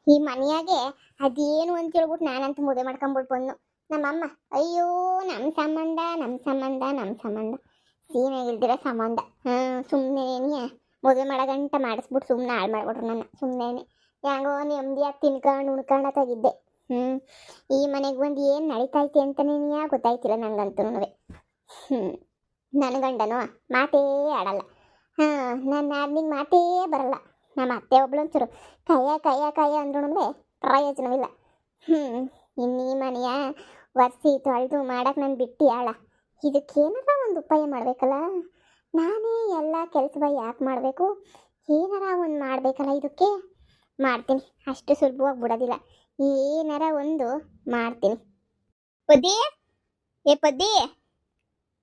ಈ ಮನೆಯಾಗೆ ಅದೇನು ಅಂತ ಹೇಳ್ಬಿಟ್ಟು ನಾನಂತೂ ಮದುವೆ ಮಾಡ್ಕೊಂಬಿಟ್ಟು ಬಂದು ನಮ್ಮಮ್ಮ ಅಯ್ಯೋ ನಮ್ಮ ಸಂಬಂಧ ಸೀನಾಗಿಲ್ದಿರೋ ಸಂಬಂಧ ಸುಮ್ಮನೆ ಮದುವೆ ಮಾಡಗಂಟ ಮಾಡಿಸ್ಬಿಟ್ಟು ಸುಮ್ಮನೆ ಹಾಳು ಮಾಡ್ಬಿಟ್ರು ನನ್ನ ಸುಮ್ಮನೆ ಹೆಂಗೋ ನೆಮ್ಮದಿಯಾಗಿ ತಿನ್ಕೊಂಡು ಉಣ್ಕೊಂಡು ತೆಗಿದ್ದೆ ಈ ಮನೆಗೆ ಬಂದು ಏನು ನಡೀತೈತೆ ಅಂತನೇ ಗೊತ್ತಾಯ್ತಿಲ್ಲ ನಂಗಂತೂ ನನ್ನ ಗಂಡನು ಮಾತೇ ಆಡಲ್ಲ ನನ್ನ ನಿಂಗೆ ಮಾತೇ ಬರಲ್ಲ ನಮ್ಮ ಅತ್ತೆ ಒಬ್ಳು ಒಂಚೂರು ಕಯ್ಯ ಅಂದ್ರೂ ಪ್ರಯೋಜನವಿಲ್ಲ ಇನ್ನೀ ಮನೆಯ ಒರೆಸಿ ತೊಳೆದು ಮಾಡಕ್ಕೆ ನಾನು ಬಿಟ್ಟು ಆಳ ಇದಕ್ಕೇನಾರ ಒಂದು ಉಪಾಯ ಮಾಡಬೇಕಲ್ಲ. ನಾನೇ ಎಲ್ಲ ಕೆಲಸ ಯಾಕೆ ಮಾಡಬೇಕು, ಏನಾರ ಒಂದು ಮಾಡಬೇಕಲ್ಲ. ಇದಕ್ಕೆ ಮಾಡ್ತೀನಿ, ಅಷ್ಟು ಸುಲಭವಾಗಿ ಬಿಡೋದಿಲ್ಲ. ಏನಾರ ಒಂದು ಮಾಡ್ತೀನಿ. ಪದ್ದಿ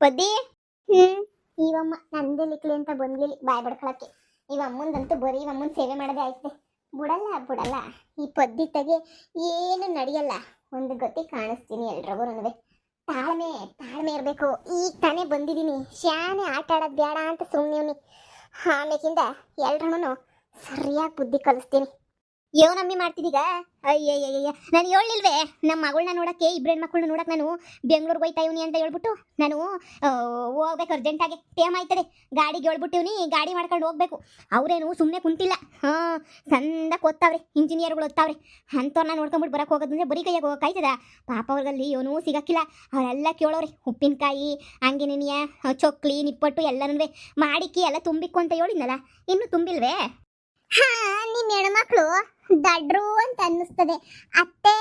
ಪದ್ದಿ ಇವಮ್ಮ ನಂದೆಲಿಕ್ಲಿ ಅಂತ ಬಂದ್ಲಿಲ್ಲ ಬಾಯ್ ಬಡ್ಕೊಳಕ್ಕೆ. ಇವಮ್ಮಂದಂತೂ ಬರೀ ಇವಮ್ಮನ ಸೇವೆ ಮಾಡೋದೇ ಆಯ್ತದೆ. ಬಿಡಲ್ಲ ಈ ಪದ್ಧತಿಗೆ ಏನು ನಡೆಯಲ್ಲ. ಒಂದು ಗತಿ ಕಾಣಿಸ್ತೀನಿ ಎಲ್ರಿಗೂ. ತಾಳ್ಮೆ ಇರಬೇಕು. ಈಗ ತಾನೇ ಬಂದಿದ್ದೀನಿ, ಶಾನೆ ಆಟ ಆಡೋದು ಬೇಡ ಅಂತ ಸುಮ್ಮನೆ ಆಮೇಕಿಂದ ಎಲ್ರೂ ಸರಿಯಾಗಿ ಬುದ್ಧಿ ಕಲಿಸ್ತೀನಿ. ನಮ್ಮಿ ಮಾಡ್ತಿದ್ದೀಗ ಅಯ್ಯಯ್ಯಯ್ಯ ನಾನು ಹೇಳಿಲ್ವೇ ನಮ್ಮ ಮಗಳನ್ನ ನೋಡೋಕ್ಕೆ ಇಬ್ಬರು ಹೆಣ್ಮಕ್ಳನ್ನ ನೋಡೋಕೆ ನಾನು ಬೆಂಗಳೂರಿಗೆ ಹೋಯ್ತಾ ಇವನಿ ಅಂತ ಹೇಳ್ಬಿಟ್ಟು ನಾನು ಹೋಗ್ಬೇಕು ಅರ್ಜೆಂಟಾಗಿ ಟೇಮ್ ಆಯ್ತದೆ. ಗಾಡಿಗೆ ಹೇಳ್ಬಿಟ್ಟಿವ್ನಿ, ಗಾಡಿ ಮಾಡ್ಕೊಂಡು ಹೋಗ್ಬೇಕು. ಅವರೇನು ಸುಮ್ಮನೆ ಕುಂತಿಲ್ಲ, ಸಂದಕ್ಕೆ ಓದ್ತಾವ್ರೆ, ಇಂಜಿನಿಯರ್ಗಳು ಓದ್ತಾವ್ರೆ. ಅಂಥವ್ರನ್ನ ನೋಡ್ಕೊಂಬಿಟ್ಟು ಬರೋಕೆ ಹೋಗೋದಂದ್ರೆ ಬರೀ ಕೈಯಾಗ ಹೋಗೋಕ್ಕಾಯ್ತದ? ಪಾಪ ಅವ್ರಿಗಲ್ಲಿ ಇವನು ಸಿಗಕ್ಕಿಲ್ಲ. ಅವರೆಲ್ಲ ಕೇಳೋರಿ ಉಪ್ಪಿನಕಾಯಿ ಹಂಗೇನೇನಿಯ ಚೊಕ್ಲಿ ನಿಪ್ಪಟ್ಟು ಎಲ್ಲನೂ ಮಾಡಿಕ್ಕಿ ಎಲ್ಲ ತುಂಬಿಕ್ಕು ಅಂತ ಹೇಳಿದ್ನಲ್ಲ, ಇನ್ನೂ ತುಂಬಿಲ್ವೇ? ನಿಮ್ಮ ಹೆಣ್ಮಕ್ಳು ದಡ್ರು ಅಂತ ಅನ್ನಿಸ್ತದೆ ಅತ್ತೆ.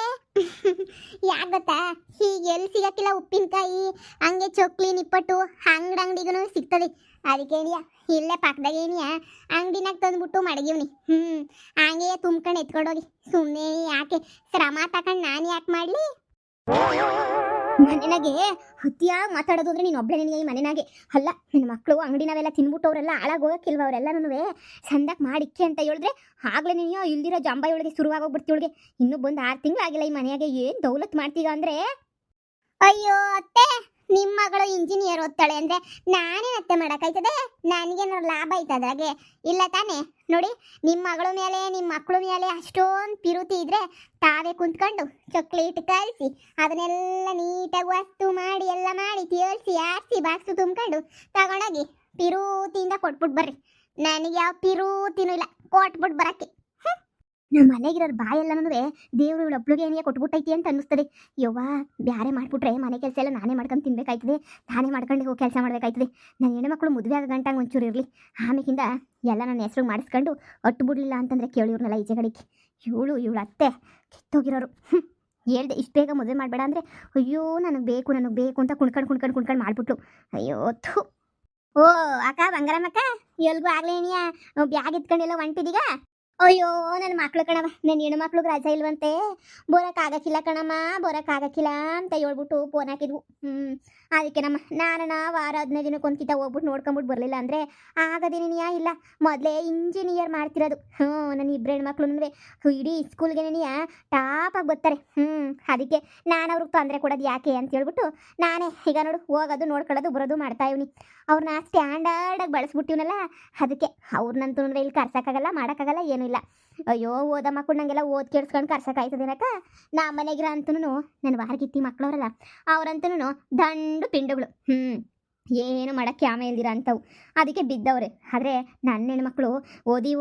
ಯಾಕೆ ಗೊತ್ತಾ, ಹೀಗೆ ಎಲ್ಲಿ ಸಿಗಕ್ಕಿಲ್ಲ ಉಪ್ಪಿನಕಾಯಿ ಹಂಗೆ ಚೊಕ್ಲಿ ನಿಪ್ಪಟ್ಟು ಅಂಗಡಿಗೂ ಸಿಗ್ತದೆ. ಅದಕ್ಕೇನಿಯ ಇಲ್ಲೇ ಪಕ್ಕದಾಗೇನಿಯ ಅಂಗಡಿನಾಗ ತಂದ್ಬಿಟ್ಟು ಮಡಗಿವ್ನಿ. ಹಂಗೆ ತುಂಬ್ಕೊಂಡು ಎತ್ಕೊಂಡೋಗಿ. ಸುಮ್ಮನೆ ಯಾಕೆ ಶ್ರಮ ತಗೊಂಡು ನಾನು ಯಾಕೆ ಮಾಡಲಿ? ಮನೆನಾಗೆ ಅತಿಯಾಗಿ ಮಾತಾಡೋದು ಅಂದ್ರೆ ನೀನು ಒಬ್ಬಳೆ ನಿನಗೆ ಈ ಮನೆನಾಗೆ ಅಲ್ಲ. ನನ್ನ ಮಕ್ಕಳು ಅಂಗಡಿನವೆಲ್ಲ ತಿನ್ಬಿಟ್ಟು ಅವರೆಲ್ಲ ಹಾಳಾಗೋಗಕ್ಕಿಲ್ವ? ಅವರೆಲ್ಲನೂ ಸಂದಕ್ಕೆ ಮಾಡಿಕ್ಕೆ ಅಂತ ಹೇಳಿದ್ರೆ ಆಗ್ಲೇ ನೀನು ಇಲ್ದಿರೋ ಜಂಬಾಯೊಳಗೆ ಶುರುವಾಗೋಗ್ಬಿಡ್ತೀವಳಿಗೆ. ಇನ್ನೂ ಬಂದು 6 ತಿಂಗಳಾಗಿಲ್ಲ ಈ ಮನೆಯಾಗೆ ಏನು ದೌಲತ್ ಮಾಡ್ತೀಗ ಅಂದ್ರೆ. ಅಯ್ಯೋ ಅತ್ತೆ, ನಿಮ್ಮ ಮಗಳು ಇಂಜಿನಿಯರ್ ಓದ್ತಾಳೆ ಅಂದ್ರೆ ನಾನೇ ಅತ್ತೆ ಮಾಡೋಕ್ಕಾಯ್ತದೆ? ನನಗೇನಾದ್ರು ಲಾಭ ಆಯ್ತದಾಗೆ? ಇಲ್ಲ ತಾನೇ? ನೋಡಿ, ನಿಮ್ಮ ಮಗಳ ಮೇಲೆ ನಿಮ್ಮ ಮಕ್ಕಳ ಮೇಲೆ ಅಷ್ಟೊಂದು ಪಿರುತಿ ಇದ್ರೆ ತಾವೇ ಕುಂತ್ಕೊಂಡು ಚಾಕ್ಲೇಟ್ ಕಲಿಸಿ ಅದನ್ನೆಲ್ಲ ನೀಟಾಗಿ ವಸ್ತು ಮಾಡಿ ಎಲ್ಲ ಮಾಡಿ ತೇಲ್ಸಿ ಆರಿಸಿ ಬಾಕ್ಸು ತುಂಬ್ಕೊಂಡು ತಗೊಂಡೋಗಿ ಪಿರುತಿಯಿಂದ ಕೊಟ್ಬಿಟ್ಟು ಬರ್ರಿ. ನನಗೆ ಯಾವ ಪಿರುತಿನೂ ಇಲ್ಲ ಕೊಟ್ಬಿಟ್ಟು ಬರೋಕ್ಕೆ. ನಮ್ಮ ಮನೆಗಿರೋರು ಬಾಯೆಲ್ಲನೂ ದೇವರು ಒಬ್ಳಿಗೆ ಏನಿಗೆ ಕೊಟ್ಬಿಟ್ಟೈತಿ ಅಂತ ಅನ್ನಿಸ್ತದೆ. ಯವ್ವ, ಬ್ಯಾರೆ ಮಾಡಿಬಿಟ್ರೆ ಮನೆ ಕೆಲಸ ಎಲ್ಲ ನಾನೇ ಮಾಡ್ಕೊಂಡು ತಿನ್ಬೇಕಾಯ್ತದೆ, ನಾನೇ ಮಾಡ್ಕೊಂಡು ಹೋಗಿ ಕೆಲಸ ಮಾಡಬೇಕಾಯ್ತದೆ. ನನ್ನ ಹೆಣ್ಮಕ್ಳು ಮದುವೆ ಆಗ ಗಂಟಂಗೆ ಒಂಚೂರು ಇರಲಿ, ಆಮೇಕಿಂದ ಎಲ್ಲ ನನ್ನ ಹೆಸ್ರು ಮಾಡಿಸ್ಕೊಂಡು ಒಟ್ಟು ಬಿಡಲಿಲ್ಲ ಅಂತಂದರೆ ಕೇಳಿವ್ರನ್ನಲ್ಲ ಈಚೆ ಕಡೆಗೆ. ಇವಳು ಅತ್ತೆ ಕಿತ್ತೋಗಿರೋರು. ಹೇಳ್ದೆ ಇಷ್ಟು ಬೇಗ ಮದುವೆ ಮಾಡಬೇಡ ಅಂದರೆ ಅಯ್ಯೋ ನನಗೆ ಬೇಕು ಅಂತ ಕುಣ್ಕೊಂಡು ಮಾಡಿಬಿಟ್ಲು. ಅಯ್ಯೋ ಥು. ಓ ಅಕ್ಕ, ಬಂಗಾರಮ್ಮಕ್ಕ, ಎಲ್ಗೂ ಆಗ್ಲೇನಿಯಾ ಬ್ಯಾಗ್ ಎತ್ಕೊಂಡೆಲ್ಲ ಹೊಂಟಿದೀಗ? ಅಯ್ಯೋ ನನ್ನ ಮಕ್ಳು ಕಣವ, ನನ್ನ ಹೆಣ್ಮಕ್ಳಿಗೆ ರಜಾ ಇಲ್ವಂತೆ, ಬರೋಕ್ಕಾಗಕ್ಕಿಲ್ಲ ಕಣಮ್ಮ, ಬರೋಕ್ಕಾಗಕ್ಕಿಲ್ಲ ಅಂತ ಹೇಳ್ಬಿಟ್ಟು ಫೋನ್ ಹಾಕಿದ್ವು. ಅದಕ್ಕೆ ನಾನು ವಾರ 15 ದಿನಕ್ಕೊಂದ್ಕಿತ ಹೋಗ್ಬಿಟ್ಟು ನೋಡ್ಕೊಂಬಿಟ್ಟು ಬರಲಿಲ್ಲ ಅಂದರೆ ಆಗೋದೇನೇನಿಯಾ ಇಲ್ಲ. ಮೊದಲೇ ಇಂಜಿನಿಯರ್ ಮಾಡ್ತಿರೋದು. ನನ್ನ ಇಬ್ಬರು ಹೆಣ್ಮಕ್ಳು ಇಡೀ ಸ್ಕೂಲ್ಗೆನೇನಿಯಾ ಟಾಪಾಗಿ ಬರ್ತಾರೆ. ಅದಕ್ಕೆ ನಾನು ಅವ್ರಿಗೆ ತೊಂದರೆ ಕೊಡೋದು ಯಾಕೆ ಅಂತ ಹೇಳ್ಬಿಟ್ಟು ನಾನೇ ಈಗ ನೋಡು ಹೋಗೋದು ನೋಡ್ಕೊಳ್ಳೋದು ಬರೋದು ಮಾಡ್ತಾ ಇವ್ನಿ. ಅವ್ರನ್ನ ಸ್ಟ್ಯಾಂಡರ್ಡಾಗಿ ಬಳಸ್ಬಿಟ್ಟಿವ್ನಲ್ಲ, ಅದಕ್ಕೆ ಅವ್ರನ್ನಂತೂ ಇಲ್ಲಿ ಕರ್ಸೋಕ್ಕಾಗಲ್ಲ, ಮಾಡೋಕ್ಕಾಗಲ್ಲ, ಏನೂ ಇಲ್ಲ. ಅಯ್ಯೋ ಓದ ಮಕ್ಕಳು ನಂಗೆಲ್ಲ ಓದ್ ಕೇಳಿಸ್ಕೊಂಡು ಕರ್ಸೋಕ್ಕಾಯ್ತದೇನಕ್ಕ? ನಮ್ಮ ಮನೆಗಿರ ಅಂತೂ ನನ್ನ ವಾರಗಿತ್ತಿ ಮಕ್ಕಳವ್ರಲ್ಲ ಅವ್ರಂತೂ ದಂಡು ಪಿಂಡುಗಳು. ಏನು ಮಾಡೋಕ್ಕೆ ಆಮೇಲೆ ಇಲ್ದಿರ ಅಂಥವು. ಅದಕ್ಕೆ ಬಿದ್ದವ್ರೆ. ಆದರೆ ನನ್ನ ಹೆಣ್ಮಕ್ಳು ಓದಿ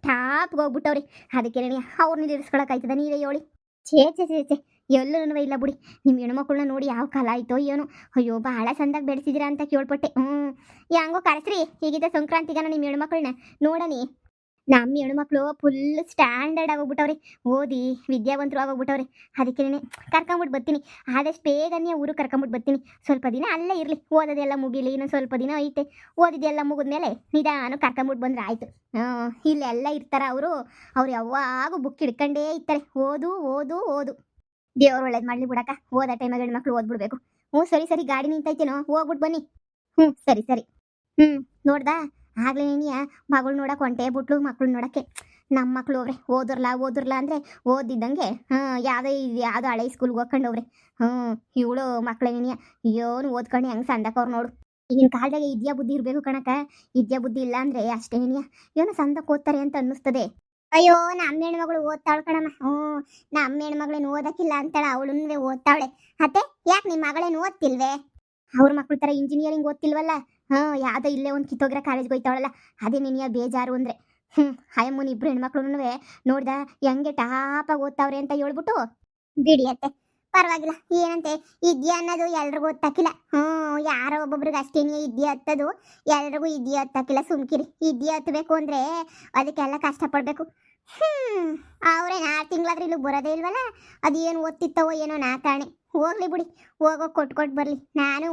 ಟಾಪ್ಗೆ ಹೋಗ್ಬಿಟ್ಟವ್ರಿ. ಅದಕ್ಕೆ ಅವ್ರನ್ನ ಇರಿಸ್ಕೊಳಕ್ಕಾಯ್ತದ? ನೀವೇ ಹೇಳಿ. ಚೇ ಎಲ್ಲೂ ಇಲ್ಲ ಬಿಡಿ. ನಿಮ್ಮ ಹೆಣ್ಮಕ್ಳನ್ನ ನೋಡಿ ಯಾವ ಕಾಲ ಆಯಿತೋ ಏನೋ. ಅಯ್ಯೋ ಭಾಳ ಚಂದಾಗಿ ಬೆಳೆಸಿದ್ದೀರಾ ಅಂತ ಕೇಳ್ಪಟ್ಟೆ. ಹೆಂಗೋ ಕರೆಸ್ರಿ, ಹೀಗಿದೆ ಸಂಕ್ರಾಂತಿಗನ ನಿಮ್ಮ ಹೆಣ್ಮಕ್ಳನ್ನ ನೋಡನಿ. ನಮ್ಮ ಹೆಣ್ಮಕ್ಳು ಫುಲ್ ಸ್ಟ್ಯಾಂಡರ್ಡ್ ಆಗೋಗ್ಬಿಟ್ಟವ್ರಿ, ಓದಿ ವಿದ್ಯಾವಂತರು ಆಗೋಗ್ಬಿಟ್ಟವ್ರಿ. ಅದಕ್ಕೇನೆ ಕರ್ಕೊಂಬಿಟ್ಟು ಬರ್ತೀನಿ, ಆದಷ್ಟು ಬೇಗನೆ ಊರು ಕರ್ಕೊಂಬಿಟ್ಟು ಬರ್ತೀನಿ. ಸ್ವಲ್ಪ ದಿನ ಅಲ್ಲೇ ಇರಲಿ, ಓದೋದೆಲ್ಲ ಮುಗಿಲಿ, ಇನ್ನೊಂದು ಸ್ವಲ್ಪ ದಿನ ಐತೆ. ಓದಿದೆಲ್ಲ ಮುಗಿದ್ಮೇಲೆ ನಿಧಾನ ಕರ್ಕೊಂಬಿಟ್ಟು ಬಂದ್ರೆ ಆಯಿತು. ಇಲ್ಲೆಲ್ಲ ಇರ್ತಾರ ಅವರು ಯಾವಾಗೂ ಬುಕ್ ಹಿಡ್ಕೊಂಡೇ ಇರ್ತಾರೆ. ಓದು ದೇವ್ರು ಒಳ್ಳೇದು ಮಾಡಲಿ ಬಿಡಕ್ಕ. ಓದೋ ಟೈಮಾಗ ಹೆಣ್ಮಕ್ಳು ಓದ್ಬಿಡ್ಬೇಕು. ಸರಿ ಗಾಡಿ ನಿಂತೈತೇನೋ, ಹೋಗ್ಬಿಟ್ಟು ಬನ್ನಿ. ಸರಿ. ನೋಡ್ದಾ ಆಗ್ಲೇ ನೀನಿಯ ಮಗಳು ನೋಡಕ್ಕೆ ಹೊಂಟೆ ಬಿಟ್ಲು ಮಕ್ಳು ನೋಡೋಕ್ಕೆ. ನಮ್ಮ ಮಕ್ಳು ಹೋಗ್ರೆ ಓದಿರ್ಲ ಅಂದರೆ ಓದಿದ್ದಂಗೆ ಯಾವುದೋ ಹಳೆ ಸ್ಕೂಲ್ಗೆ ಹೋಗ್ಕೊಂಡವ್ರೆ. ಇವಳು ಮಕ್ಳೇನಿಯ ಏನು ಓದ್ಕೊಂಡು ಹೆಂಗೆ ಸಂದಕ್ಕವ್ರು ನೋಡು. ಈಗಿನ ಕಾಲದಾಗೆ ಇದ್ಯಾ ಬುದ್ಧಿ ಇರಬೇಕು ಕಣಕ್ಕ. ಇದ್ಯಾ ಬುದ್ಧಿ ಇಲ್ಲ ಅಂದರೆ ಅಷ್ಟೇನಿಯ ಏನೋ ಸಂದಕ್ಕೆ ಓದ್ತಾರೆ ಅಂತ ಅನ್ನಿಸ್ತದೆ. ಅಯ್ಯೋ ನಮ್ಮ ಹೆಣ್ಮಗಳು ಓದ್ತಾಳ ಕಣಮ್ಮ. ನಮ್ಮ ಹೆಣ್ಮಗಳೇನು ಓದಕ್ಕಿಲ್ಲ ಅಂತಾಳ, ಅವಳನ್ನೇ ಓದ್ತಾವಳೆ. ಮತ್ತೆ ಯಾಕೆ ನಿಮ್ಮ ಮಗಳೇನು ಓದ್ತಿಲ್ವೇ? ಅವ್ರ ಮಕ್ಳ ತರ ಇಂಜಿನಿಯರಿಂಗ್ ಓದ್ತಿಲ್ವಲ್ಲ. ಯಾವ್ದೋ ಇಲ್ಲೇ ಒಂದು ಕಿತ್ತೋಗ್ರ ಕಾಲೇಜ್ಗೆ ಹೋಯ್ತಾವಳಲ್ಲ, ಅದೇ ನಿನಗೆ ಬೇಜಾರು ಅಂದ್ರೆ. ಆಯಮ್ಮನ ಇಬ್ರು ಹೆಣ್ಮಕ್ಳು ನೋಡ್ದ ಹೆಂಗೆ ಟಾಪಾಗಿ ಓದ್ತಾವ್ರೆ ಅಂತ ಹೇಳ್ಬಿಟ್ಟು ಬಿಡಿಯತ್ತೆ. ಪರವಾಗಿಲ್ಲ, ಏನಂತೆ ಇದ್ಯಾ ಅನ್ನೋದು ಎಲ್ರಿಗೂ ಗೊತ್ತಾಕಿಲ್ಲ. ಯಾರೋ ಒಬ್ಬೊಬ್ರಿಗೆ ಅಷ್ಟೇನೇ ಇದ್ಯಾ ಹತ್ತದು, ಎಲ್ರಿಗೂ ಇದ್ಯಾ ಹತ್ತಾಕಿಲ್ಲ. ಸುಮ್ಕಿರಿ, ಇದ್ಯಾ ಹತ್ತಬೇಕು ಅಂದ್ರೆ ಅದಕ್ಕೆಲ್ಲ ಕಷ್ಟಪಡ್ಬೇಕು. ಅವ್ರೇನು 6 ತಿಂಗಳಾದ್ರೆ ಇಲ್ಲಿ ಬರೋದೇ ಇಲ್ವಲ್ಲ, ಅದೇನು ಓದ್ತಿತ್ತವೋ ಏನೋ ನಾ ಕಾಣೆ. ಹೋಗ್ಲಿ ಬಿಡಿ, ಹೋಗೋ ಕೊಟ್ಟು ಬರ್ಲಿ. ನಾನು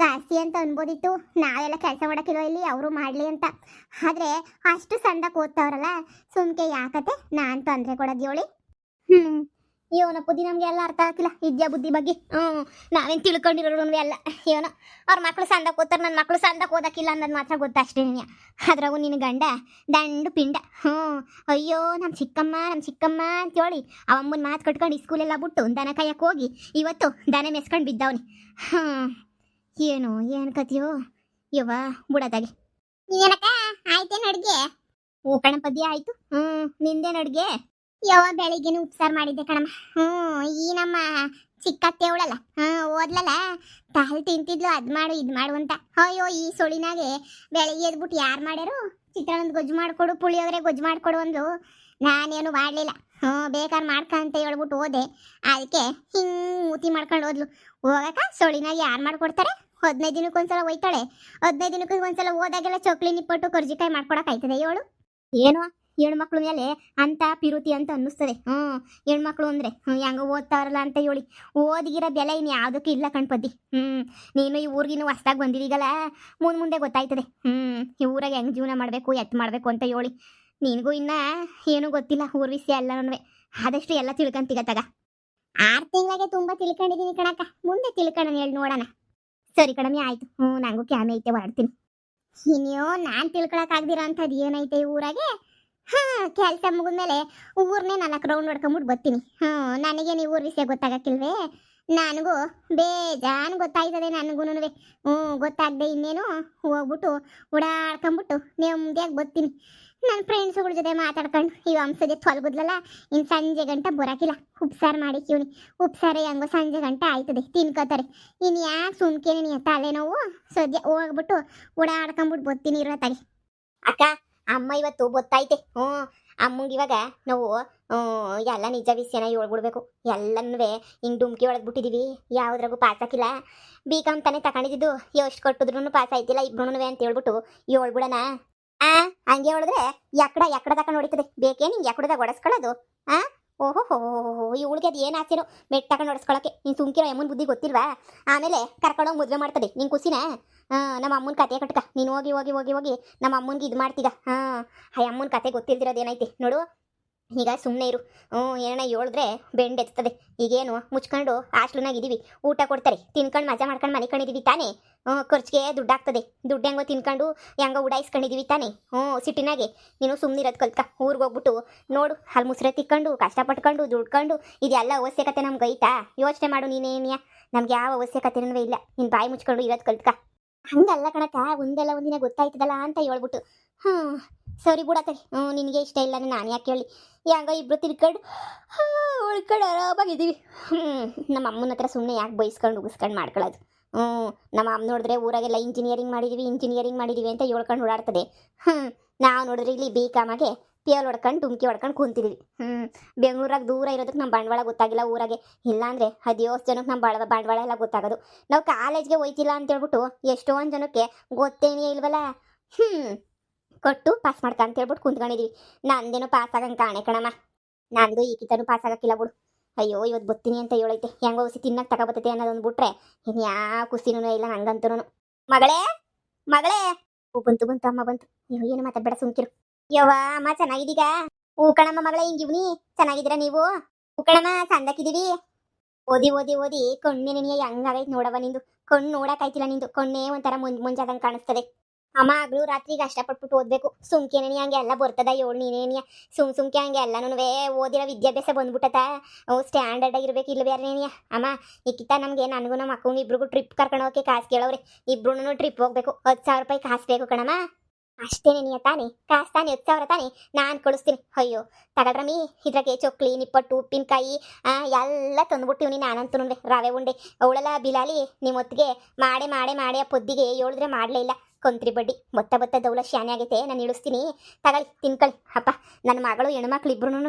ಕಾಸಿ ಅಂತ ಅನ್ಬೋದಿತ್ತು, ನಾವೆಲ್ಲ ಕೆಲಸ ಮಾಡೋಕ್ಕಿಲ್ವ ಇಲ್ಲಿ, ಅವರು ಮಾಡಲಿ ಅಂತ. ಆದರೆ ಅಷ್ಟು ಸಣ್ಣಕ್ಕೆ ಓದ್ತಾವ್ರಲ್ಲ, ಸುಮ್ಕೆ ಯಾಕತ್ತೆ ನಾನು ತೊಂದರೆ ಕೊಡೋದು ಹೇಳಿ. ಏನೋ ಬುದ್ಧಿ ನಮಗೆ ಎಲ್ಲ ಅರ್ಥ ಆಗಿಲ್ಲ ವಿದ್ಯಾ ಬುದ್ಧಿ ಬಗ್ಗೆ. ನಾವೇನು ತಿಳ್ಕೊಂಡಿರೋರು ಎಲ್ಲ. ಏನೋ ಅವ್ರ ಮಕ್ಕಳು ಸಂದಕ್ಕೆ ಓದ್ತಾರೆ, ನನ್ನ ಮಕ್ಕಳು ಸಂದಕ್ಕೆ ಓದಕ್ಕಿಲ್ಲ ಅನ್ನೋದು ಮಾತ್ರ ಗೊತ್ತಾ ಅಷ್ಟೇ. ಅದ್ರಾಗೂ ನಿನ್ನ ಗಂಡ ದಂಡು ಪಿಂಡ. ಅಯ್ಯೋ ನಮ್ಮ ಚಿಕ್ಕಮ್ಮ ಅಂತೇಳಿ ಅವಮ್ಮನ ಮಾತು ಕಟ್ಕೊಂಡು ಸ್ಕೂಲೆಲ್ಲ ಬಿಟ್ಟು ದನ ಕಾಯಕ್ಕೆ ಹೋಗಿ ಇವತ್ತು ದನ ಮೆಸ್ಕೊಂಡು ಬಿದ್ದವನಿ. ಏನು ಕತಿಯೋ ಯವ್ವ ಬುಡದಾಗೆ. ನೀನಕ್ಕ ಆಯ್ತೇನು ಅಡುಗೆ? ಕಣ ಪದ್ಯ ಆಯ್ತು. ನಿಂದೇನು ಅಡುಗೆ? ಬೆಳಿಗ್ಗೆನು ಉಪ್ಸಾರು ಮಾಡಿದ್ದೆ ಕಣಮ್ಮ. ಈ ನಮ್ಮ ಚಿಕ್ಕತ್ತೆ ಅವಳಲ್ಲ, ಓದ್ಲಲ್ಲ, ತಾಯಿ ತಿಂತಿದ್ಲು ಅದ್ ಮಾಡು ಇದ್ ಮಾಡು ಅಂತ. ಅಯ್ಯೋ ಈ ಸೊಳಿನಾಗೆ ಬೆಳಿಗ್ಗೆ ಎದ್ಬಿಟ್ಟು ಯಾರು ಮಾಡ್ಯಾರು ಚಿತ್ರಾನ್ನದ ಗೊಜ್ಜು ಮಾಡ್ಕೊಡು, ಪುಳಿಯೋಗರೆ ಗೊಜ್ಜು ಮಾಡ್ಕೊಡು ಅಂದ್ರು. ನಾನೇನು ಮಾಡಲಿಲ್ಲ. ಬೇಕಾದ್ರೆ ಮಾಡ್ಕೊಂತ ಹೇಳ್ಬಿಟ್ಟು ಹೋದೆ. ಅದಕ್ಕೆ ಹಿಂಗೆ ಮೂತಿ ಮಾಡ್ಕೊಂಡು ಹೋದ್ಲು. ಹೋಗಕ್ಕ ಸೊಳಿನಾಗ ಯಾರು ಮಾಡ್ಕೊಡ್ತಾರೆ? 15 ದಿನಕ್ಕೊಂದ್ಸಲ ಹೋಯ್ತಾಳೆ. 15 ದಿನಕ್ಕೆ ಒಂದ್ಸಲ ಹೋದಾಗೆಲ್ಲ ಚೊಕ್ಲಿ ನಿಪ್ಪಟ್ಟು ಕರ್ಜಿಕಾಯಿ ಮಾಡ್ಕೊಡಕ್ ಆಯ್ತದೆ ಹೇಳು? ಏನೋ ಹೆಣ್ಮಕ್ಳು ಮೇಲೆ ಅಂತ ಪಿರುತಿ ಅಂತ ಅನ್ನಿಸ್ತದೆ. ಹೆಣ್ಮಕ್ಳು ಅಂದರೆ ಹೆಂಗ ಓದ್ತಾರಲ್ಲ ಅಂತ ಹೇಳಿ ಓದಿಗಿರೋ ಬೆಲೆ ಇನ್ನು ಯಾವುದಕ್ಕೂ ಇಲ್ಲ ಕಣ್ಪದ್ದಿ. ನೀನು ಈ ಊರಿಗಿನ್ನು ಹೊಸ್ದಾಗಿ ಬಂದಿದ್ದೀಗಲ್ಲ, ಮುಂದೆ ಗೊತ್ತಾಯ್ತದೆ. ಈ ಊರಾಗ ಹೆಂಗೆ ಜೀವನ ಮಾಡಬೇಕು ಎತ್ತು ಮಾಡಬೇಕು ಅಂತ ಹೇಳಿ. ನಿನಗೂ ಇನ್ನೂ ಏನೂ ಗೊತ್ತಿಲ್ಲ ಊರ ವಿಷಯ ಎಲ್ಲನೂ. ಆದಷ್ಟು ಎಲ್ಲ ತಿಳ್ಕೊಂತೀಗತ್ತಾಗ. 6 ತಿಂಗಳಿಗೆ ತುಂಬ ತಿಳ್ಕೊಂಡಿದ್ದೀನಿ ಕಣಕ್ಕ, ಮುಂದೆ ತಿಳ್ಕೊಳ್ಳೋಣ ಹೇಳಿ ನೋಡೋಣ. ಸರಿ ಕಣಮಿ ಆಯಿತು. ನನಗೂ ಕ್ಯಾಮೆ ಐತೆ, ಹೊರಡ್ತೀನಿ. ಇನ್ನೋ ನಾನು ತಿಳ್ಕೊಳಕ್ಕಾಗ್ದಿರೋ ಅಂಥದ್ದು ಏನೈತೆ ಈ ಊರಾಗೆ? ಕೆಲಸ ಮುಗಿದ್ಮೇಲೆ ಊರ್ನೇ 4 ರೌಂಡ್ ಹೊಡ್ಕೊಂಬಿಟ್ಟು ಬರ್ತೀನಿ. ನನಗೆ ನೀವು ಊರ ವಿಷಯ ಗೊತ್ತಾಗಕ್ಕಿಲ್ವೇ? ನನಗೂ ಬೇಜಾನ್ ಗೊತ್ತಾಯ್ತದೆ ನನಗೂನುವೆ. ಗೊತ್ತಾಗದೆ ಇನ್ನೇನು ಹೋಗ್ಬಿಟ್ಟು ಓಡಾಡ್ಕೊಂಬಿಟ್ಟು ನೆಮ್ಮದಿಯಾಗಿ ಬರ್ತೀನಿ. ನನ್ನ ಫ್ರೆಂಡ್ಸುಗಳ ಜೊತೆ ಮಾತಾಡ್ಕೊಂಡು ಈ ವಂಸದೆ ತೊಲಗುದ್ಲಲ್ಲ, ಇನ್ನು ಸಂಜೆ ಗಂಟೆ ಬರೋಕಿಲ್ಲ. ಉಪ್ಸಾರು ಮಾಡಿ ಕಿವ್ನಿ, ಉಪ್ಸಾರು ಹೆಂಗೋ ಸಂಜೆ ಗಂಟೆ ಆಯ್ತದೆ, ತಿನ್ಕೋತಾರೆ. ಇನ್ನು ಯಾಕೆ ಸುಮ್ಕೇನೆ ನೀ ತಲೆನೋವು ಸದ್ಯ ಹೋಗ್ಬಿಟ್ಟು ಓಡಾಡ್ಕೊಂಬಿಟ್ಟು ಬರ್ತೀನಿ ಇರತ್ತಾಗಿ. ಅಕ್ಕ ಅಮ್ಮ ಇವತ್ತು ಗೊತ್ತಾಯ್ತೆ. ಅಮ್ಮಂಗೆ ಇವಾಗ ನಾವು ಎಲ್ಲ ನಿಜ ವಿಷಯನ ಹೇಳ್ಬಿಡ್ಬೇಕು. ಎಲ್ಲನೂ ಹಿಂಗೆ ಡುಮ್ಕಿ ಒಳಗೆ ಬಿಟ್ಟಿದ್ದೀವಿ, ಯಾವುದ್ರಾಗೂ ಪಾಸ್ ಹಾಕಿಲ್ಲ. B.Com ತಾನೇ ತಗೊಂಡಿದ್ದು, ಎಷ್ಟು ಕೊಟ್ಟಿದ್ರು ಪಾಸ್ ಆಯ್ತಿಲ್ಲ ಇಬ್ರು ಅಂತ ಹೇಳ್ಬಿಟ್ಟು ಹೇಳ್ಬಿಡೋಣ. ಹಂಗೆ ಹೇಳಿದ್ರೆ ಎಕ್ಕಡ ತಕೊಂಡು ಹೊಡಿತದೆ. ಬೇಕೇ ನಿಂಗೆ ಎಕ್ಕಡದಾಗ ಹೊಡೆಸ್ಕೊಳ್ಳೋದು? ಓಹೋ ಇವಳಿಗೆ ಅದು ಏನು ಆಸೆನೋ ಮೆಟ್ ತಗೊಂಡು ಹೊಡೆಸ್ಕೊಳಕ್ಕೆ. ನೀನು ಸುಮ್ಕಿರೋ ಅಮ್ಮನ ಬುದ್ಧಿ ಗೊತ್ತಿಲ್ವಾ? ಆಮೇಲೆ ಕರ್ಕೊಂಡೋಗಿ ಮದುವೆ ಮಾಡ್ತದೆ ನಿಂಗೆ ಖುಷಿನಾ? ನಮ್ಮ ಅಮ್ಮನ ಕತೆ ಕಟ್ಕ. ನೀನು ಹೋಗಿ ನಮ್ಮ ಅಮ್ಮನಿಗೆ ಇದು ಮಾಡ್ತೀಗ. ಆ ಅಮ್ಮನ ಕತೆ ಗೊತ್ತಿಲ್ದಿರೋದು ಏನೈತೆ ನೋಡು. ಈಗ ಸುಮ್ಮನೆ ಇರು. ಏನೋ ಹೇಳಿದ್ರೆ ಬೆಂಡ್ ಎತ್ತುತ್ತದೆ. ಈಗೇನು ಮುಚ್ಕೊಂಡು ಹಾಸ್ಟ್ಲನಾಗಿದ್ದೀವಿ, ಊಟ ಕೊಡ್ತಾರೆ, ತಿನ್ಕೊಂಡು ಮಜಾ ಮಾಡ್ಕೊಂಡು ಮನೆ ಕಂಡಿದ್ದೀವಿ ತಾನೇ. ಖರ್ಚಿಗೆ ದುಡ್ಡು ಆಗ್ತದೆ. ದುಡ್ಡು ಹೆಂಗೋ ತಿನ್ಕೊಂಡು ಹೆಂಗೋ ಉಡಾಯಿಸ್ಕೊಂಡಿದ್ದೀವಿ ತಾನೇ. ಸಿಟಿನಾಗೆ ನೀನು ಸುಮ್ಮನಿರೋದು ಕಲ್ತ್ಕ. ಊರಿಗೆ ಹೋಗ್ಬಿಟ್ಟು ನೋಡು, ಅಲ್ಲಿ ಮುಸ್ರೆ ತಿಕ್ಕೊಂಡು ಕಷ್ಟಪಟ್ಕೊಂಡು ದುಡ್ಕೊಂಡು ಇದೆಲ್ಲ ಅವಶ್ಯಕತೆ ನಮ್ಗೆ ಐತಾ? ಯೋಚನೆ ಮಾಡು ನೀನೇನಿಯಾ. ನಮ್ಗೆ ಯಾವ ಅವಶ್ಯಕತೆನೂ ಇಲ್ಲ. ನೀನು ಬಾಯಿ ಮುಚ್ಕೊಂಡು ಇರೋದು ಕಲ್ತ್ಕ. ಹಂಗಲ್ಲ ಕಣಕ್ಕ, ಒಂದೆಲ್ಲ ಒಂದಿನ ಗೊತ್ತಾಯ್ತದಲ್ಲ ಅಂತ ಹೇಳ್ಬಿಟ್ಟು. ಸರಿ ಬಿಡತ್ತೆ. ನಿನಗೆ ಇಷ್ಟ ಇಲ್ಲ ನಾನು ಯಾಕೆ ಹೇಳಿ? ಹೆಂಗ ಇಬ್ರು ತಿರ್ಕೊಂಡು ಉಳ್ಕೊಂಡು ಆರಾಮಾಗಿದ್ದೀವಿ. ನಮ್ಮ ಅಮ್ಮನ ಹತ್ರ ಸುಮ್ಮನೆ ಯಾಕೆ ಬೈಸ್ಕೊಂಡು ಉಗಿಸ್ಕೊಂಡು ಮಾಡ್ಕೊಳ್ಳೋದು? ನಮ್ಮ ಅಮ್ಮ ನೋಡಿದ್ರೆ ಊರಾಗೆಲ್ಲ ಇಂಜಿನಿಯರಿಂಗ್ ಮಾಡಿದ್ದೀವಿ ಅಂತ ಹೇಳ್ಕೊಂಡು ಓಡಾಡ್ತದೆ. ನಾವು ನೋಡಿದ್ರೆ ಇಲ್ಲಿ B.Com ಪೇಲ್ ಹೊಡ್ಕೊಂಡು ಡುಮ್ಕಿ ಹೊಡ್ಕೊಂಡು ಕೂತಿದ್ದೀವಿ. ಬೆಂಗಳೂರಾಗ ದೂರ ಇರೋದಕ್ಕೆ ನಮ್ಮ ಬಂಡವಾಳ ಗೊತ್ತಾಗಿಲ್ಲ ಊರಾಗೆ. ಇಲ್ಲಾಂದರೆ 10 ಜನಕ್ಕೆ ನಮ್ಮ ಬಂಡವಾಳ ಎಲ್ಲ ಗೊತ್ತಾಗೋದು. ನಾವು ಕಾಲೇಜ್ಗೆ ಹೋಯ್ತಿಲ್ಲ ಅಂತೇಳ್ಬಿಟ್ಟು ಎಷ್ಟೊಂದು ಜನಕ್ಕೆ ಗೊತ್ತೇನೇ ಇಲ್ವಲ್ಲ. ಕೊಟ್ಟು ಪಾಸ್ ಮಾಡ್ಕ ಅಂತ ಹೇಳ್ಬಿಟ್ಟು ಕುಂತ್ಕೊಂಡಿದ್ದೀವಿ. ನಂದೇನೋ ಪಾಸ್ ಆಗಂಗೆ ಕಾಣೆ ಕಣಮ್ಮ. ನಂದು ಈ ಕಿತನೂ ಪಾಸ್ ಆಗಕ್ಕಿಲ್ಲ ಬಿಡು. ಅಯ್ಯೋ ಇವತ್ತು ಬರ್ತೀನಿ ಅಂತ ಹೇಳೈತೆ. ಹೆಂಗೋ ಹೊಸಿ ತಿನ್ನಕ್ಕೆ ತಗೋಬತ್ತೈತೆ ಅನ್ನೋದೊಂದು ಬಿಟ್ರೆ ಇನ್ನು ಯಾವ ಖುಷಿನೂ ಇಲ್ಲ ನಂಗಂತೂ. ಮಗಳೇ ಬಂತು ಅಮ್ಮ ಬಂತು. ಏನು ಮಾತಾಡ್ಬೇಡ ಸುಮ್ಕಿರು. ಯವ್ವ ಅಮ್ಮ ಚೆನ್ನಾಗಿದ್ದೀಗ? ಕಣಮ್ಮ ಮಗಳೇ, ಹಿಂಗಿವ್ನಿ ಚೆನ್ನಾಗಿದ್ದೀರಾ ನೀವು? ಕಣಮ್ಮ ಸಂದಕ್ಕಿದ್ದೀವಿ. ಓದಿ ಕಣ್ಣಿನ ಹೆಂಗಾಗೈತೆ ನೋಡವ ನಿಂದು. ಕಣ್ಣು ನೋಡಕ್ಕಾಯ್ತಿಲ್ಲ ನಿಂದು. ಕಣ್ಣೇ ಒಂಥರ ಮುಂಜಾದಂಗೆ ಕಾಣಿಸ್ತದೆ. ಅಮ್ಮ ಆಗ್ಲೂ ರಾತ್ರಿಗೆ ಕಷ್ಟಪಟ್ಬಿಟ್ಟು ಓದಬೇಕು. ಸುಮ್ಕೇನೆ ಹಂಗೆ ಎಲ್ಲ ಬರ್ತದ ಏಳು ನೀನೇನಿಯ ಸುಮ್ಕೆ ಹಂಗೆ ಎಲ್ಲನೂ ಓದಿರೋ ವಿದ್ಯಾಭ್ಯಾಸ ಬಂದ್ಬಿಟ್ಟತ. ಸ್ಟ್ಯಾಂಡರ್ಡ್ ಆಗಿರ್ಬೇಕು ಇಲ್ಲ ಬೇರೆನೇನಿಯ. ಅಮ್ಮ ಈಕಿತ ನಮಗೆ ನನಗೂ ನಮ್ಮ ಅಕ್ಕಂಗೆ ಇಬ್ರಿಗೂ ಟ್ರಿಪ್ ಕರ್ಕೊಂಡು ಹೋಗಕ್ಕೆ ಕಾಸು ಕೇಳವ್ರೆ. ಇಬ್ರು ಟ್ರಿಪ್ ಹೋಗ್ಬೇಕು. 10,000 ರೂಪಾಯಿ ಕಾಸು ಬೇಕು ಕಣಮ್ಮ. ಅಷ್ಟೇನೆ ನೀ ತಾನೆ ಕಾಸು ತಾನೆ 10,000 ತಾನೆ ನಾನು ಕಳಿಸ್ತೀನಿ. ಅಯ್ಯೋ ತಗಳ್ರಮ್ಮಿ, ಇದ್ರಾಗೆ ಚೊಕ್ಲಿ ನಿಪ್ಪಟ್ಟು ಉಪ್ಪಿನಕಾಯಿ ಎಲ್ಲ ತಂದ್ಬಿಟ್ಟಿವ್ನಿ ನಾನಂತೂ. ರವೆ ಉಂಡೆ ಅವಳೆಲ್ಲ ಬಿಲಾಲಿ ನಿಮ್ಮ ಹೊತ್ತಿಗೆ ಮಾಡೇ ಆ ಪೊದ್ದಿಗೆ ಹೇಳಿದ್ರೆ ಮಾಡಲೇ ಇಲ್ಲ. ಕೊಂತ್ರಿ ಬಡ್ಡಿ ಬತ್ತ ದೌಲ ಶಾನೆ ಆಗೈತೆ. ನಾನು ಇಳಿಸ್ತೀನಿ, ತಗೊಳ್ಳಿ ತಿನ್ಕೊಳ್ಳಿ. ಅಪ್ಪ ನನ್ನ ಮಗಳು ಹೆಣ್ಮಕ್ಳು ಇಬ್ರು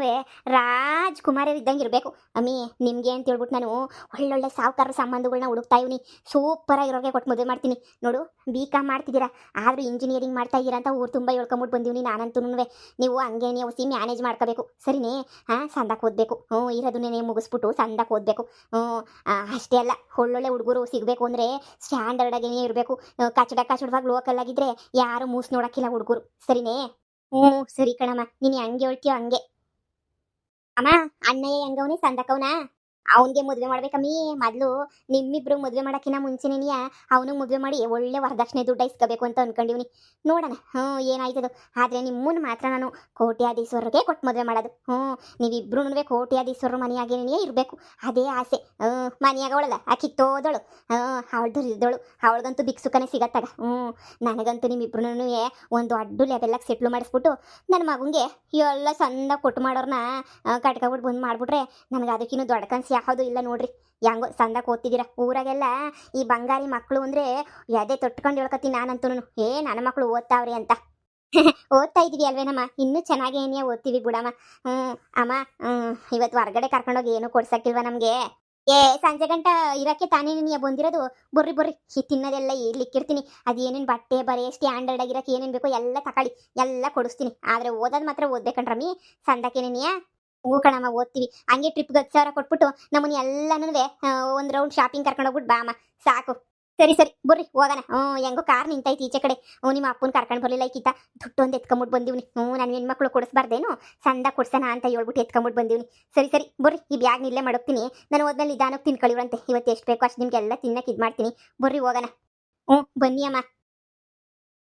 ರಾಜ್ಕುಮಾರರು ಇದ್ದಂಗೆ ಇರಬೇಕು. ಅಮ್ಮಿ ನಿಮಗೆ ಅಂತ ಹೇಳ್ಬಿಟ್ಟು ನಾನು ಒಳ್ಳೊಳ್ಳೆ ಸಾವುಕಾರ ಸಂಬಂಧಗಳನ್ನ ಹುಡುಕ್ತಾ ಇವ್ನಿ. ಸೂಪರಾಗಿರೋರಿಗೆ ಕೊಟ್ಟು ಮದುವೆ ಮಾಡ್ತೀನಿ. ನೋಡು BCom ಮಾಡ್ತಿದ್ದೀರಾ, ಆದರೂ ಇಂಜಿನಿಯರಿಂಗ್ ಮಾಡ್ತಾ ಇದ್ದೀರಾ ಅಂತ ಊರು ತುಂಬ ಹೇಳ್ಕೊಂಬಿಟ್ಟು ಬಂದೀವಿ ನಾನಂತೂ. ನೀವು ಹಂಗೆ ನೀವು ಮ್ಯಾನೇಜ್ ಮಾಡ್ಕೋಬೇಕು ಸರಿನೇ. ಸಂದಕ್ಕೆ ಓದಬೇಕು. ಇರೋದನ್ನೇ ಮುಗಿಸ್ಬಿಟ್ಟು ಸಂದಕ್ಕೆ ಓದಬೇಕು. ಅಷ್ಟೇ ಅಲ್ಲ, ಒಳ್ಳೊಳ್ಳೆ ಹುಡುಗರು ಸಿಗಬೇಕು ಅಂದರೆ ಸ್ಟ್ಯಾಂಡರ್ಡಾಗೇ ಇರಬೇಕು. ಕಚಡವಾಗಿ ಲೋಕಲ್ ಆಗಿದ್ರೆ ಯಾರು ಮೂಸ್ ನೋಡಕ್ಕಿಲ್ಲ ಹುಡುಗರು, ಸರಿನೇ? ಸರಿ ಕಣಮ್ಮ, ನೀನು ಹಂಗೆ ಹೇಳ್ತೀಯೋ ಹಂಗೆ. ಅಮ್ಮ ಅಣ್ಣಯ್ಯ ಹೆಂಗವನಿ ಸಂದಕವನ? ಅವನಿಗೆ ಮದುವೆ ಮಾಡ್ಬೇಕಮ್ಮಿ. ಮೊದಲು ನಿಮ್ಮಿಬ್ರು ಮದುವೆ ಮಾಡೋಕ್ಕಿಂತ ಮುಂಚೆನೇ ಅವನಿಗೆ ಮದುವೆ ಮಾಡಿ ಒಳ್ಳೆ ವರದಕ್ಷಿಣೆ ದುಡ್ಡು ಇಸ್ಕೋಬೇಕು ಅಂತ ಅನ್ಕೊಂಡಿವ್ನಿ. ನೋಡೋಣ ಏನಾಯ್ತದು. ಆದರೆ ನಿಮ್ಮನ್ನು ಮಾತ್ರ ನಾನು ಕೋಟ್ಯಾಧೀಶ್ವರಿಗೆ ಕೊಟ್ಟು ಮದುವೆ ಮಾಡೋದು. ನೀವಿಬ್ರು ಕೋಟ್ಯಾಧೀಶ್ವರ ಮನೆಯಾಗೇನೇ ಇರಬೇಕು, ಅದೇ ಆಸೆ. ಮನೆಯಾಗವಳಲ್ಲ ಆ ಕಿತ್ತೋದಳು, ಅವಳ್ದು ಇದ್ದಳು, ಅವಳಿಗಂತೂ ಬಿಕ್ಸುಕನೇ ಸಿಗತ್ತಾಗ. ನನಗಂತೂ ನಿಮ್ಮಿಬ್ರು ಒಂದು ಅಡ್ಡು ಲೆವೆಲ್ಲಾಗಿ ಸೆಟ್ಲು ಮಾಡಿಸ್ಬಿಟ್ಟು ನನ್ನ ಮಗನಿಗೆ ಎಲ್ಲ ಸಂದ ಕೊಟ್ಟು ಮಾಡೋರನ್ನ ಕಟ್ಕೊಬಿಟ್ಟು ಬಂದು ಮಾಡಿಬಿಟ್ರೆ ನನಗೆ ಅದಕ್ಕಿನ್ನೂ ದೊಡ್ಡ ಕನಸು ಯಾವುದು ಇಲ್ಲ ನೋಡ್ರಿ. ಹೆಂಗೋ ಸಂದಕ್ಕೆ ಓದ್ತಿದ್ದೀರಾ. ಊರಾಗೆಲ್ಲ ಈ ಬಂಗಾರಿ ಮಕ್ಕಳು ಅಂದರೆ ಎದೆ ತೊಟ್ಕೊಂಡು ಹೇಳ್ಕೊತೀನಿ ನಾನಂತೂ. ನನ್ನ ಮಕ್ಕಳು ಓದ್ತಾವ್ರಿ ಅಂತ. ಓದ್ತಾ ಇದೀವಿ ಅಲ್ವೇನಮ್ಮ, ಇನ್ನೂ ಚೆನ್ನಾಗಿ ಏನೇ ಓದ್ತೀವಿ ಬಿಡಮ್ಮ. ಅಮ್ಮ ಇವತ್ತು ಹೊರ್ಗಡೆ ಕರ್ಕೊಂಡೋಗಿ ಏನು ಕೊಡ್ಸಕ್ಕಿಲ್ವ ನಮಗೆ? ಸಂಜೆ ಗಂಟ ಇರೋಕ್ಕೆ ತಾನೇ ನೀನು ಬಂದಿರೋದು. ಬರ್ರಿ ಈ ತಿನ್ನೋದೆಲ್ಲ ಇರ್ಲಿಕ್ಕಿರ್ತೀನಿ. ಅದೇನೇನು ಬಟ್ಟೆ ಬರೆ ಸ್ಟ್ಯಾಂಡರ್ಡ್ ಆಗಿರೋಕೆ ಏನೇನು ಬೇಕೋ ಎಲ್ಲ ತಗೊಳ್ಳಿ, ಎಲ್ಲ ಕೊಡಿಸ್ತೀನಿ. ಆದರೆ ಓದೋದು ಮಾತ್ರ ಓದ್ಬೇಕಂಡ್ರಮ್ಮಿ. ಸಂದಕ್ಕೇನೇನಿಯಾ ಕಣಮ್ಮ ಓದ್ತೀವಿ. ಹಂಗೆ ಟ್ರಿಪ್ಗೆ 10,000 ಕೊಟ್ಬಿಟ್ಟು ನಮ್ಮನ್ನ ಎಲ್ಲನೂ ಒಂದು ರೌಂಡ್ ಶಾಪಿಂಗ್ ಕರ್ಕೊಂಡೋಗ್ಬಿಟ್ಟು ಬಾಮ್ಮ ಸಾಕು. ಸರಿ ಬರ್ರಿ ಹೋಗೋಣ. ಹೆಂಗೋ ಕಾರ್ ನಿಂತೈತಿ ಈಚೆ ಕಡೆ. ನಿಮ್ಮ ಅಪ್ಪನ ಕರ್ಕೊಂಡು ಬರಲಿಲ್ಲ ಈಕಿತ ದುಡ್ಡು ಒಂದು ಎತ್ಕೊಂಬಿಟ್ಟು ಬಂದಿವ್ನಿ. ನನ್ನ ಹೆಣ್ಮಕ್ಳು ಕೊಡಿಸ್ಬಾರ್ದೇನು, ಸಂದ ಕೊಡ್ಸೋಣ ಅಂತ ಹೇಳ್ಬಿಟ್ಟು ಎತ್ಕೊಂಬಿಟ್ಟು ಬಂದಿವ್ನಿ. ಸರಿ ಬರ್ರಿ, ಈ ಬ್ಯಾಗ್ ನಿಲ್ಲೇ ಮಾಡೋಗ್ತೀನಿ. ನಾನು ಹೋದ್ಮೇಲೆ ನಿಧಾನಕ್ಕೆ ತಿನ್ಕೊಳ್ಳಿವ್ರಂತೆ. ಇವತ್ತು ಎಷ್ಟು ಬೇಕೋ ಅಷ್ಟು ನಿಮಗೆಲ್ಲ ತಿನ್ನಕ್ಕೆ ಇದು ಮಾಡ್ತೀನಿ. ಬರ್ರಿ ಹೋಗೋಣ. ಬನ್ನಿ ಅಮ್ಮ.